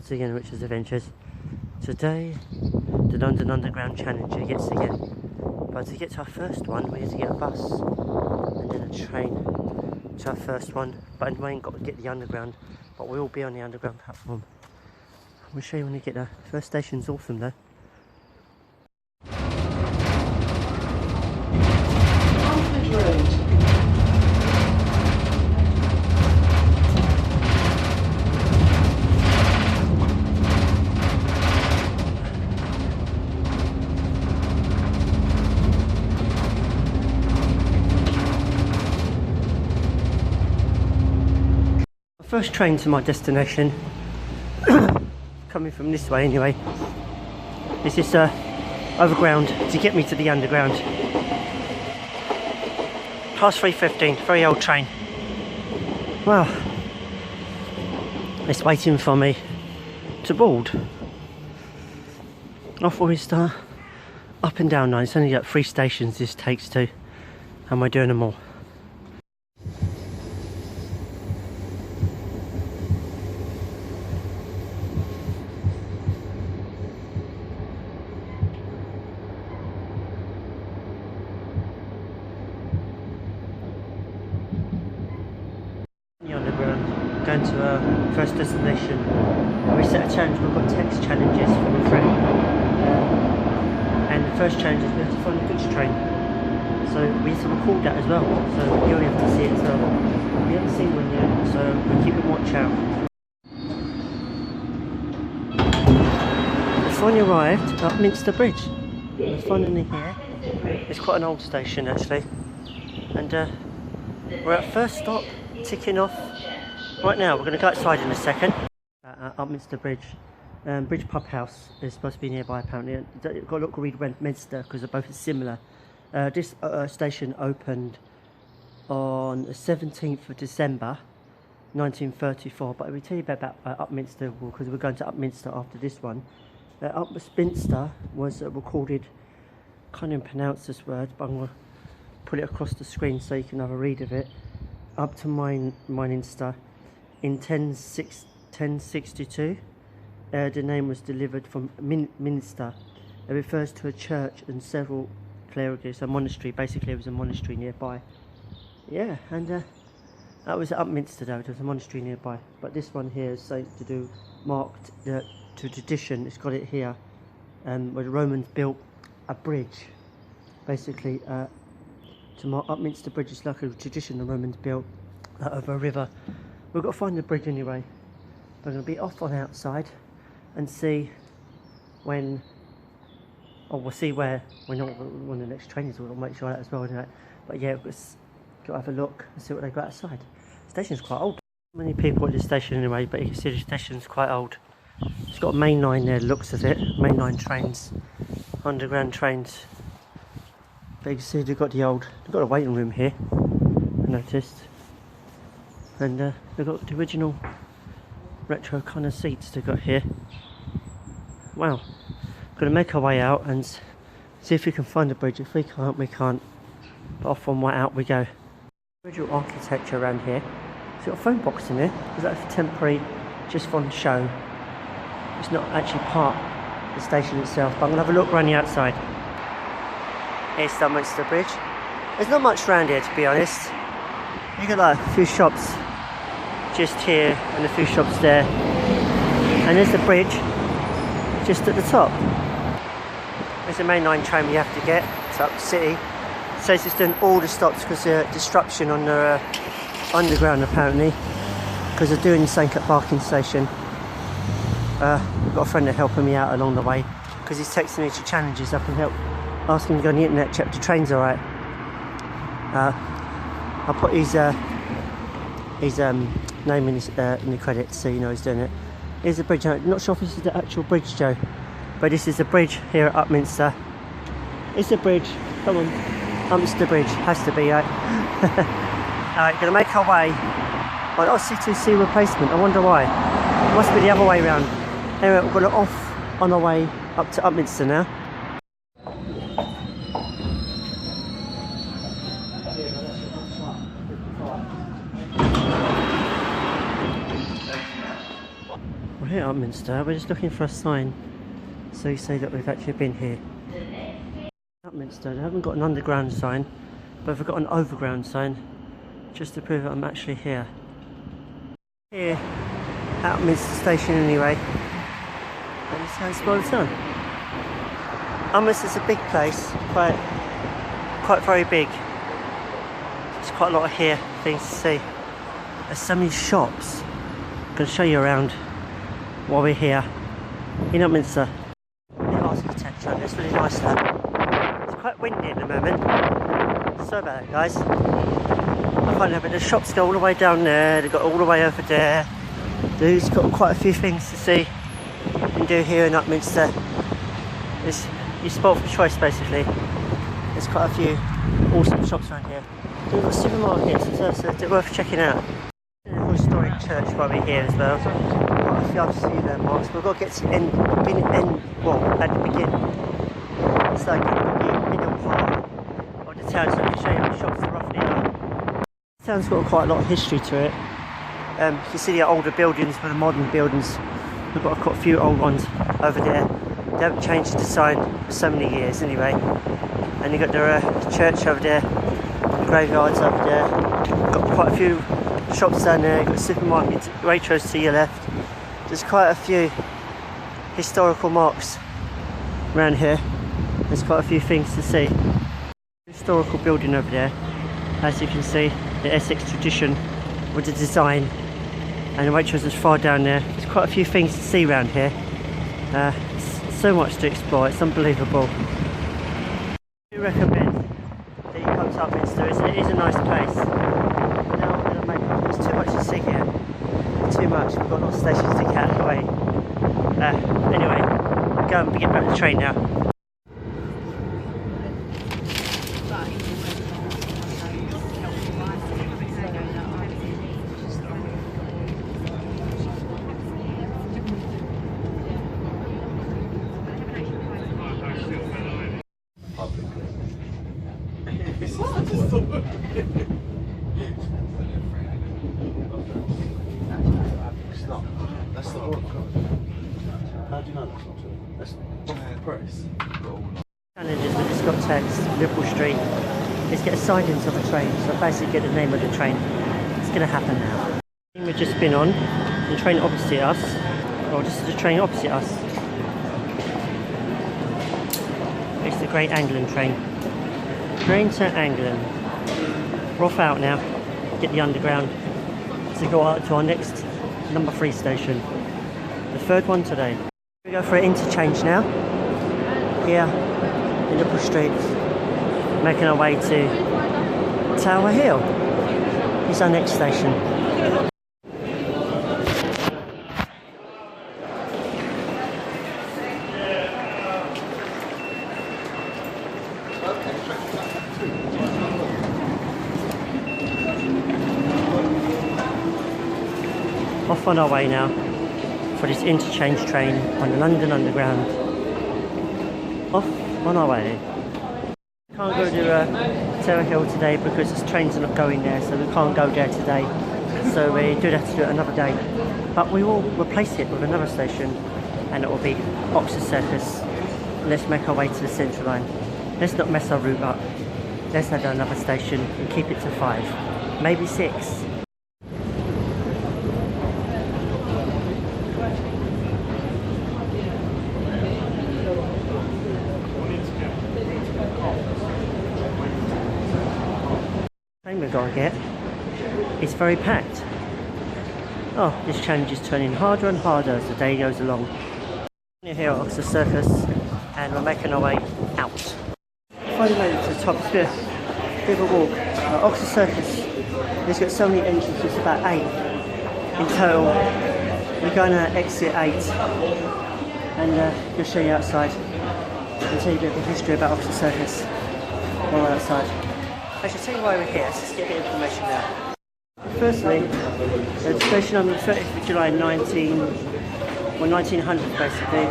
once again, Richard's Adventures. Today, the London Underground Challenge gets again. But to get to our first one, we need to get a bus and then a train to our first one. But we ain't got to get the underground, but we'll be on the underground platform. I'm going to show you when we get there. First station's awesome though. First train to my destination, coming from this way anyway. This is overground to get me to the underground. Class 315, very old train. Well, it's waiting for me to board. Off we start, up and down line. It's only got 3 stations this takes to, and we're doing them all. Going to our first destination. We set a challenge. We've got text challenges from a friend, and the first challenge is we have to find a goods train. So we need to record that as well. So you only have to see it as well. We haven't seen one yet, so we're keeping watch out. We finally arrived at Minster Bridge. We're finally here. It's quite an old station actually, and we're at first stop, ticking off. Right now, we're going to go outside in a second. Upminster Bridge. Bridge Pub House is supposed to be nearby apparently. It's got a look read Westminster because they're both similar. This station opened on the 17th of December 1934. But we'll tell you about Upminster because we're going to Upminster after this one. Upminster was recorded, can't even pronounce this word, but I'm going to put it across the screen so you can have a read of it. Up to Minster. In 1062, the name was delivered from Minster. It refers to a church and several clergy, a monastery. Basically, it was a monastery nearby. Yeah, and that was at Upminster though. There was a monastery nearby. But this one here is something to do marked to tradition. It's got it here, where the Romans built a bridge. Basically, to mark Upminster Bridge is like a tradition the Romans built over a river. We've got to find the bridge anyway. We're going to be off on outside and see when, or we'll see where, when the next train is. We'll make sure that as well, anyway. But yeah, we've got to have a look and see what they've got outside. The station's quite old. Not many people at this station anyway, but you can see the station's quite old. It's got a main line there, looks of it. Main line trains, underground trains. But you can see they've got a waiting room here, I noticed. And they've got the original retro kind of seats they've got here. Wow. We're going to make our way out and see if we can find the bridge. If we can't, we can't. But off on out we go. Original architecture around here. It's got a phone box in here. Is that temporary, just for show? It's not actually part of the station itself. But I'm going to have a look around the outside. Here's Upminster Bridge. There's not much around here to be honest. You got like a few shops just here and a few shops there, and there's the bridge just at the top. There's a main line train we have to get to up the city. So it's just doing all the stops because of disruption on the underground apparently, because they're doing the something at Barking station. I've got a friend that's helping me out along the way because he's texting me to challenges. I can help, ask him to go on the internet, check the train's alright. I'll put his name in the credits so you know he's doing it. Here's the bridge. I'm not sure if this is the actual bridge, Joe, but this is the bridge here at Upminster. It's the bridge. Come on, Upminster Bridge has to be, right? Alright, gonna make our way. Oh, that was C2C replacement. I wonder why. It must be the other way round. Anyway, we're gonna off on our way up to Upminster now. here at Upminster. We're just looking for a sign so you say that we've actually been here. Upminster, they haven't got an underground sign, but we've got an overground sign just to prove that I'm actually here. Here at Upminster station anyway, and this is how it's done. Upminster's a big place, quite very big. There's quite a lot of here things to see. There's so many shops. I'm going to show you around while we're here in Upminster. The architecture, and it's really nice though. It's quite windy at the moment. Sorry about that, guys. I can't help it. The shops go all the way down there. They've got all the way over there. It's got quite a few things to see and do here in Upminster. It's your spot for choice basically. There's quite a few awesome shops around here. We've got supermarkets, so it's worth checking out. There's a historic church while we're here as well. Quite a few other sea landmarks. We've got to get to the end, at the beginning. It's like the middle part of the town, so I can show you the shops roughly are. The town's got quite a lot of history to it. You can see the older buildings, but the modern buildings. We've got quite a few old ones over there. They haven't changed the design for so many years anyway. And you've got the church over there, the graveyards over there. Got quite a few shops down there, you've got supermarkets, Waitrose to your left. There's quite a few historical marks around here. There's quite a few things to see. Historical building over there, as you can see, the Essex tradition with the design. And the Waitrose is far down there. There's quite a few things to see around here. So much to explore, it's unbelievable. I do recommend that you come to Upminster. It is a nice place. Now I'm going to make up. There's too much to see here. Too much. We've got a lot of stations to get out of the way. Anyway, go and get back to the train now. That's the horror code. How do you know that's not true? That's press. Challenges with this got text, Liverpool Street, is get a sidings of a train, so basically get the name of the train. It's going to happen now. We've just been on, the train opposite us, or this is the train opposite us. It's the Great Anglian train. Train to Anglian. We're off out now, get the underground to go out to our next number 3 station. The third one today. We go for an interchange now. Here in Liverpool Street, making our way to Tower Hill. It's our next station. Off on our way now for this interchange train on the London Underground. Off on our way. Can't go to Tower Hill today because this trains are not going there, so we can't go there today. So we do have to do it another day. But we will replace it with another station, and it will be Oxford Circus. Let's make our way to the Central Line. Let's not mess our route up. Let's have another station and keep it to 5, maybe 6. We've got to get, it's very packed. Oh, this challenge is turning harder and harder as the day goes along. We're here at Oxford Circus and we're making our way out. Finally made it to the top. It's a bit of a walk. Oxford Circus, it's got so many entrances, about 8 in total. We're going to exit 8 and we'll show you outside and tell you a bit of the history about Oxford Circus while we're outside. I should tell you why we're here, so let's get a bit of information now. Firstly, the station on the 30th of July 1900 basically.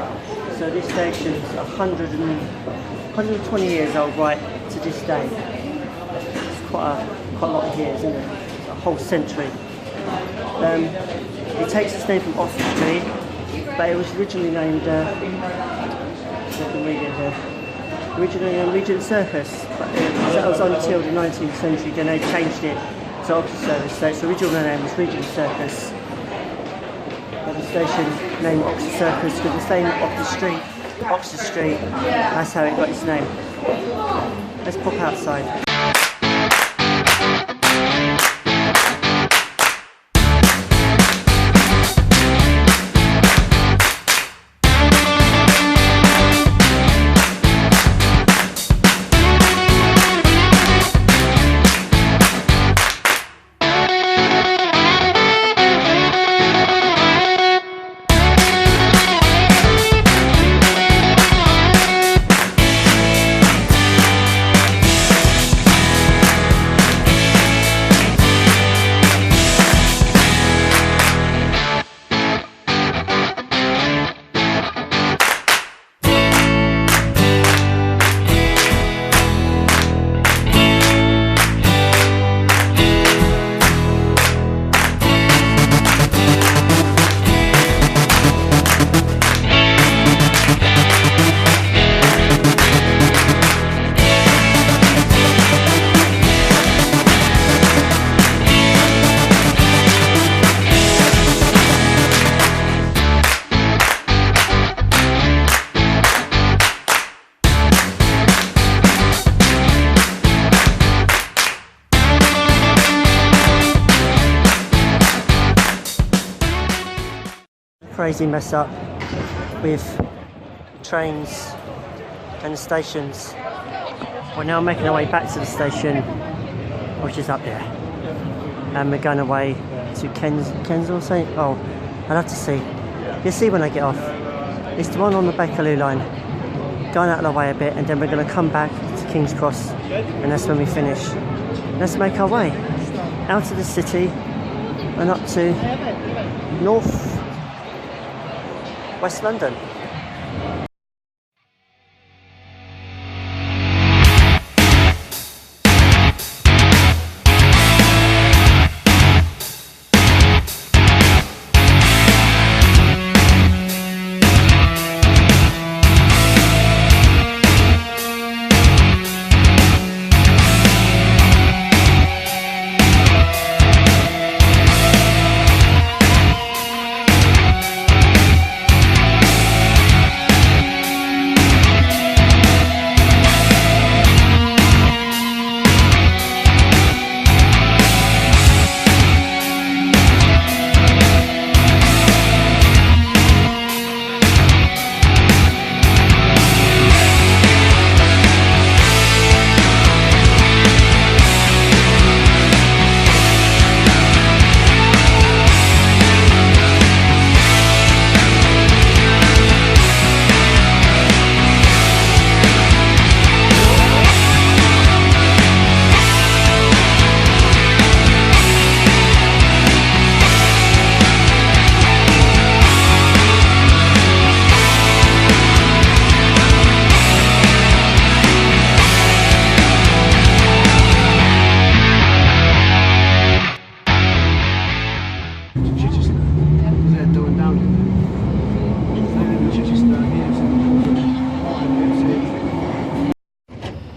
So this station is 120 years old right to this day. It's quite a lot of years, isn't it? It's a whole century. It takes its name from Oxford Street, but it was originally named, I can read it here, originally named Regent Circus, but that was until the 19th century, then they changed it to Oxford Circus, so its original name was Regent Circus. But the station named Oxford Circus because the same off the street, Oxford Street, that's how it got its name. Let's pop outside. Crazy mess up with trains and the stations. We're now making our way back to the station, which is up there, and we're going away to Kensal. Say, oh, I'll have to see. You'll see when I get off. It's the one on the Bakerloo line, going out of the way a bit, and then we're going to come back to King's Cross, and that's when we finish. Let's make our way out of the city and up to West London.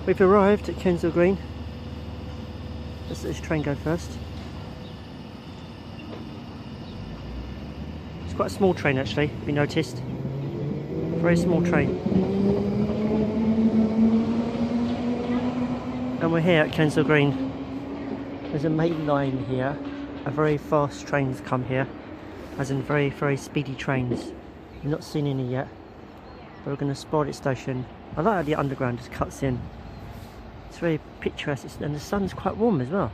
We've arrived at Kensal Green. Let's let this train go first. It's quite a small train actually, if you noticed. Very small train. And we're here at Kensal Green. There's a main line here. A very fast trains come here. As in very, very speedy trains. We've not seen any yet. But we're going to spot it station. I like how the underground just cuts in. It's very picturesque, and the sun's quite warm as well.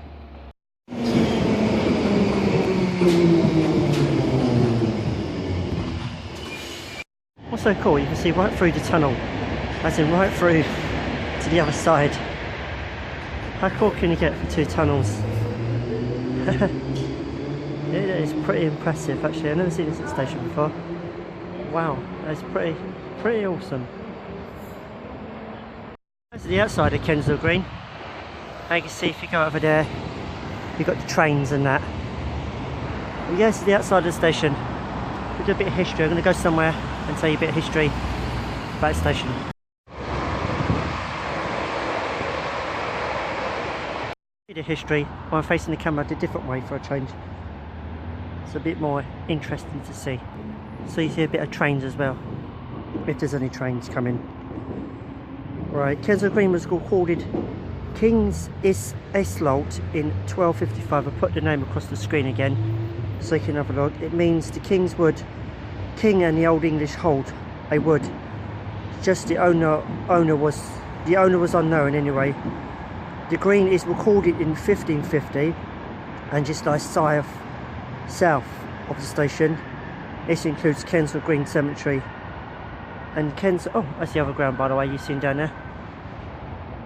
What's so cool, you can see right through the tunnel, as in right through to the other side. How cool can you get for two tunnels? It is pretty impressive actually, I've never seen this at the station before. Wow, that's pretty awesome. That's the outside of Kensal Green. Now you can see if you go over there, you've got the trains and that. But yes, the outside of the station. do a bit of history. I'm going to go somewhere and tell you a bit of history about the station. The history, I'm facing the camera a different way for a change. It's a bit more interesting to see. So you see a bit of trains as well, if there's any trains coming. Right, Kensal Green was called King's Islalt in 1255. I put the name across the screen again so you can have a look. It means the King's Wood. King and the Old English hold a wood. Just the owner was unknown anyway. The green is recorded in 1550 and just lies south of the station. This includes Kensal Green Cemetery and Kensal. Oh, that's the other ground, by the way, you've seen down there.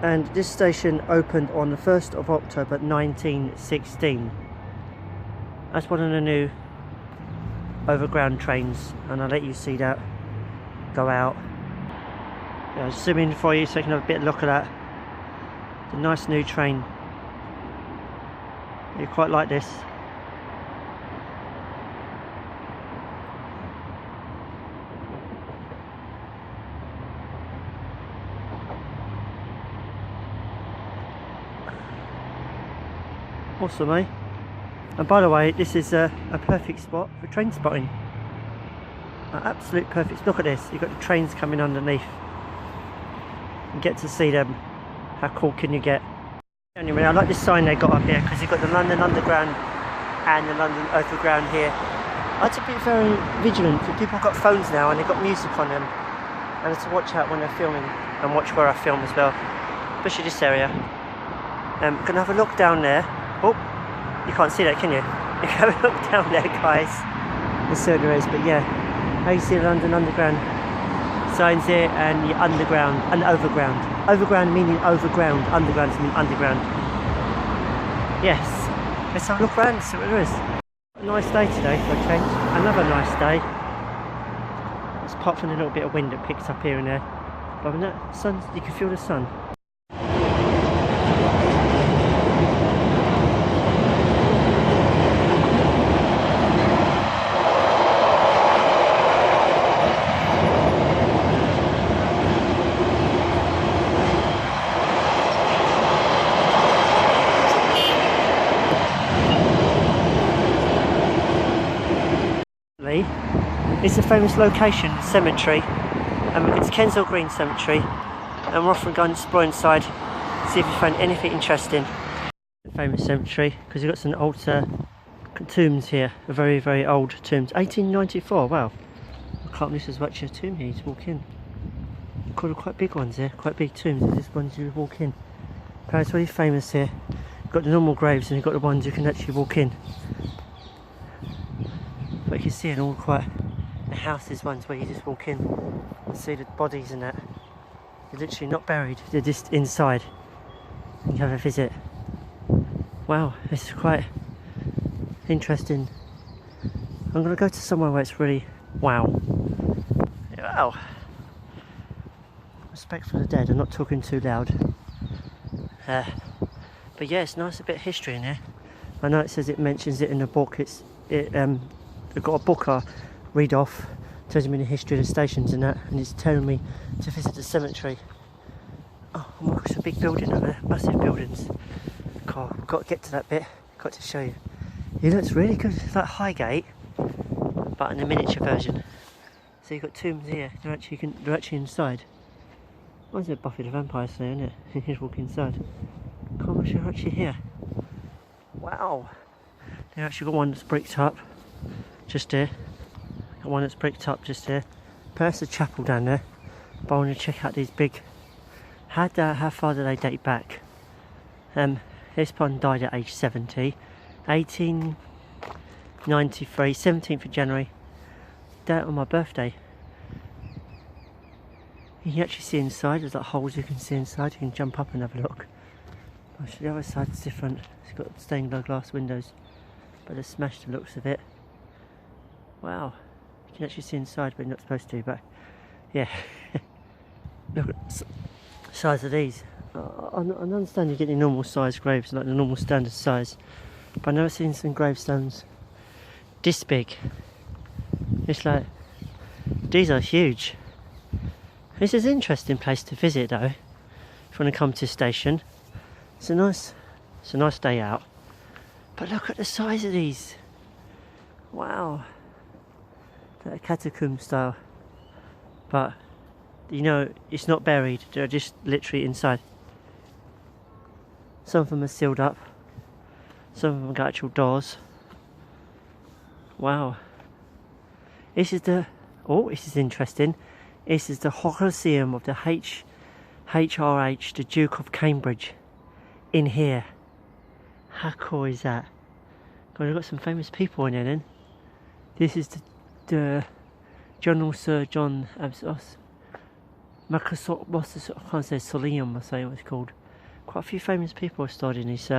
And this station opened on the 1st of October 1916. That's one of the new overground trains, and I'll let you see that go out. Yeah, I'll zoom in for you so you can have a bit of a look at that. It's a nice new train. You quite like this. Awesome, eh? And by the way, this is a perfect spot for train spotting. An absolute perfect. Look at this. You've got the trains coming underneath. You get to see them. How cool can you get? Anyway, I like this sign they got up here because you've got the London Underground and the London Overground here. I had to be very vigilant because people have got phones now and they've got music on them. And I had to watch out when they're filming and watch where I film as well. Especially this area. Gonna have a look down there. Oh, you can't see that, can you? You can have a look down there, guys. There's certain areas, but yeah. How you see the London Underground signs here and the underground and overground. Overground meaning overground, underground meaning underground. Yes. Let's have a look around and see what there is. A nice day today for a change. Another nice day. It's apart from a little bit of wind that picks up here and there. But when that sun, you can feel the sun. It's a famous location, cemetery, and it's Kensal Green Cemetery, and we're often going to explore inside, see if we find anything interesting. Famous cemetery because you've got some old tombs here, very, very old tombs. 1894, wow. I can't believe there's actually a tomb here to walk in. Quite big ones here, quite big tombs. There's this ones you walk in. It's very famous here. You've got the normal graves and you've got the ones you can actually walk in. But you can see in all quite the houses ones where you just walk in and see the bodies and that. They're literally not buried, they're just inside. And you have a visit. Wow, it's quite interesting. I'm going to go to somewhere where it's really wow. Wow. Respect for the dead, I'm not talking too loud. But yeah, it's nice, a bit of history in here. I know it says it mentions it in the book. I've got a book I read off, tells me the history of the stations and that, and it's telling me to visit the cemetery. Oh my gosh, a big building over there, massive buildings. God, we've got to get to that bit, got to show you. It looks really good, it's like Highgate, but in a miniature version. So you've got tombs here, they're actually inside. Why is it Buffy the Vampire Slayer, isn't it? You just walk inside. God, I'm sure they're actually here. Wow. They've actually got one that's bricked up. Just here, got one that's bricked up just here. There's a chapel down there, but I want to check out these big. How far do they date back? This one died at age 70, 1893, 17th of January. Died on my birthday. You can actually see inside. There's like holes you can see inside. You can jump up and have a look. Actually, the other side's different. It's got stained glass windows, but they're smashed the looks of it. Wow, you can actually see inside, but you're not supposed to, but yeah. Look at the size of these. I understand you get the normal size graves, like the normal standard size, but I've never seen some gravestones this big. It's like, these are huge. This is an interesting place to visit though, if you want to come to the station. It's a nice day out. But look at the size of these. Wow. That catacomb style. But, you know, it's not buried. They're just literally inside. Some of them are sealed up. Some of them got actual doors. Wow. This is the... Oh, this is interesting. This is the Colosseum of the HRH, the Duke of Cambridge. In here. How cool is that? God, we've got some famous people in here then. This is the General Sir John Microsoft, I can't say Solium, I say what it's called. Quite a few famous people are stored in these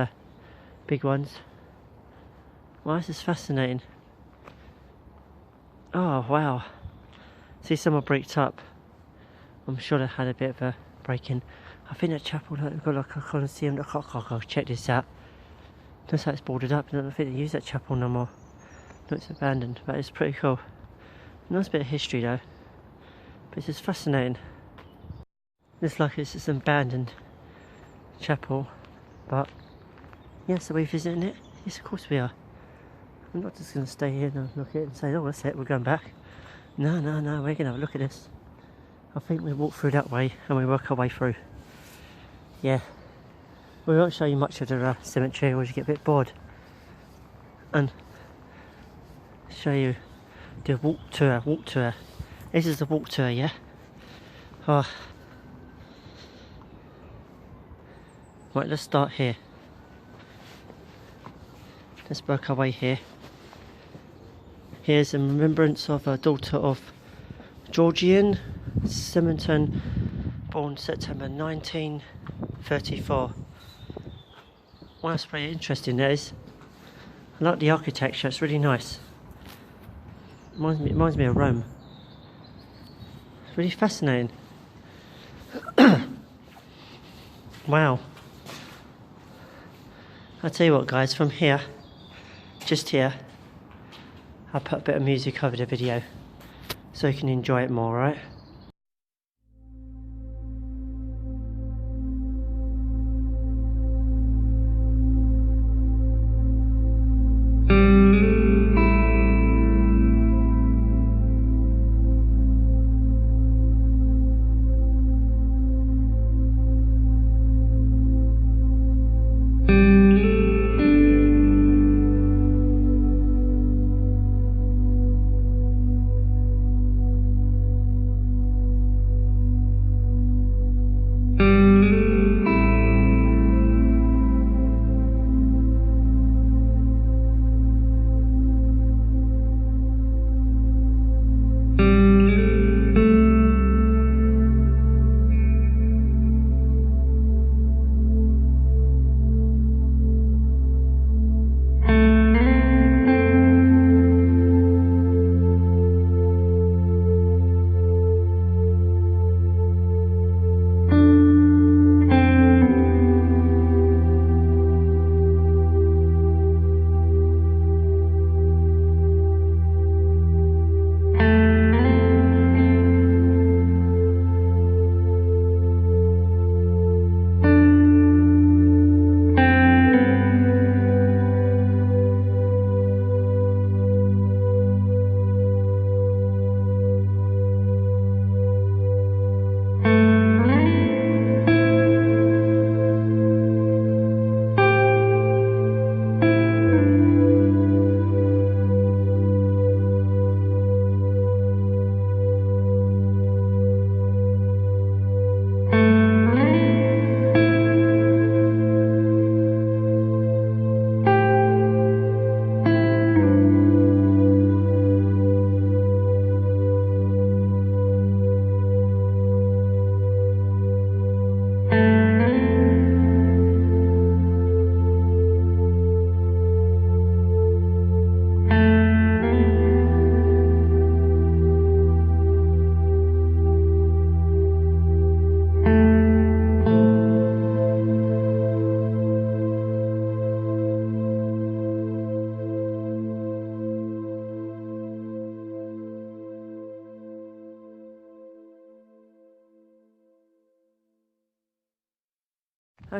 big ones. Wow, this is fascinating. Oh wow. See, some are bricked up. I'm sure they had a bit of a break-in. I think that chapel, they've got like a Colosseum. I'll check this out. Looks like it's boarded up. I don't think they use that chapel no more. Looks abandoned, but it's pretty cool. Nice bit of history though. But it's just fascinating. Looks like it's just an abandoned chapel. But yes, are we visiting it? Yes, of course we are. I'm not just going to stay here and look at it and say, oh, that's it, we're going back. No, we're going to have a look at this. I think we walk through that way and we work our way through. Yeah. We won't show you much of the cemetery, or you get a bit bored. And show you the walk tour. This is the walk tour, yeah? Oh. Right, let's start here. Let's work our way here. Here's a remembrance of a daughter of Georgian Simonton, born September 1934. Well, that's pretty interesting, that is. I like the architecture, it's really nice. Reminds me of Rome. It's really fascinating. Wow. I'll tell you what guys, from here, just here, I'll put a bit of music over the video so you can enjoy it more, right?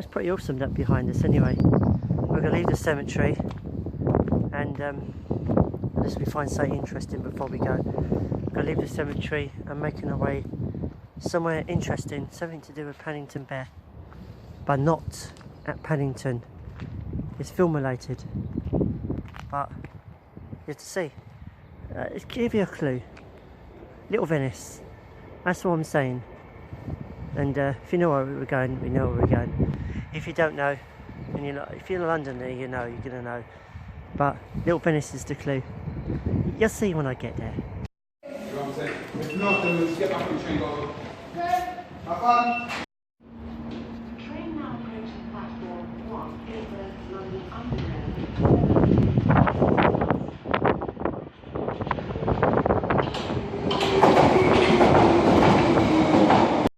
it's pretty awesome that behind us anyway. We're going to leave the cemetery and unless we find something interesting before we go, we're going to leave the cemetery and making our way somewhere interesting, something to do with Paddington Bear, but not at Paddington. It's film related, but you have to see. Let's give you a clue. Little Venice, that's what I'm saying. And if you know where we're going, we know where we're going. If you don't know, and if you're a Londoner, you know, you're gonna know. But Little Venice is the clue. You'll see when I get there. You know what I'm saying? If not, then we'll just get back on the train. Go. Okay. Have fun.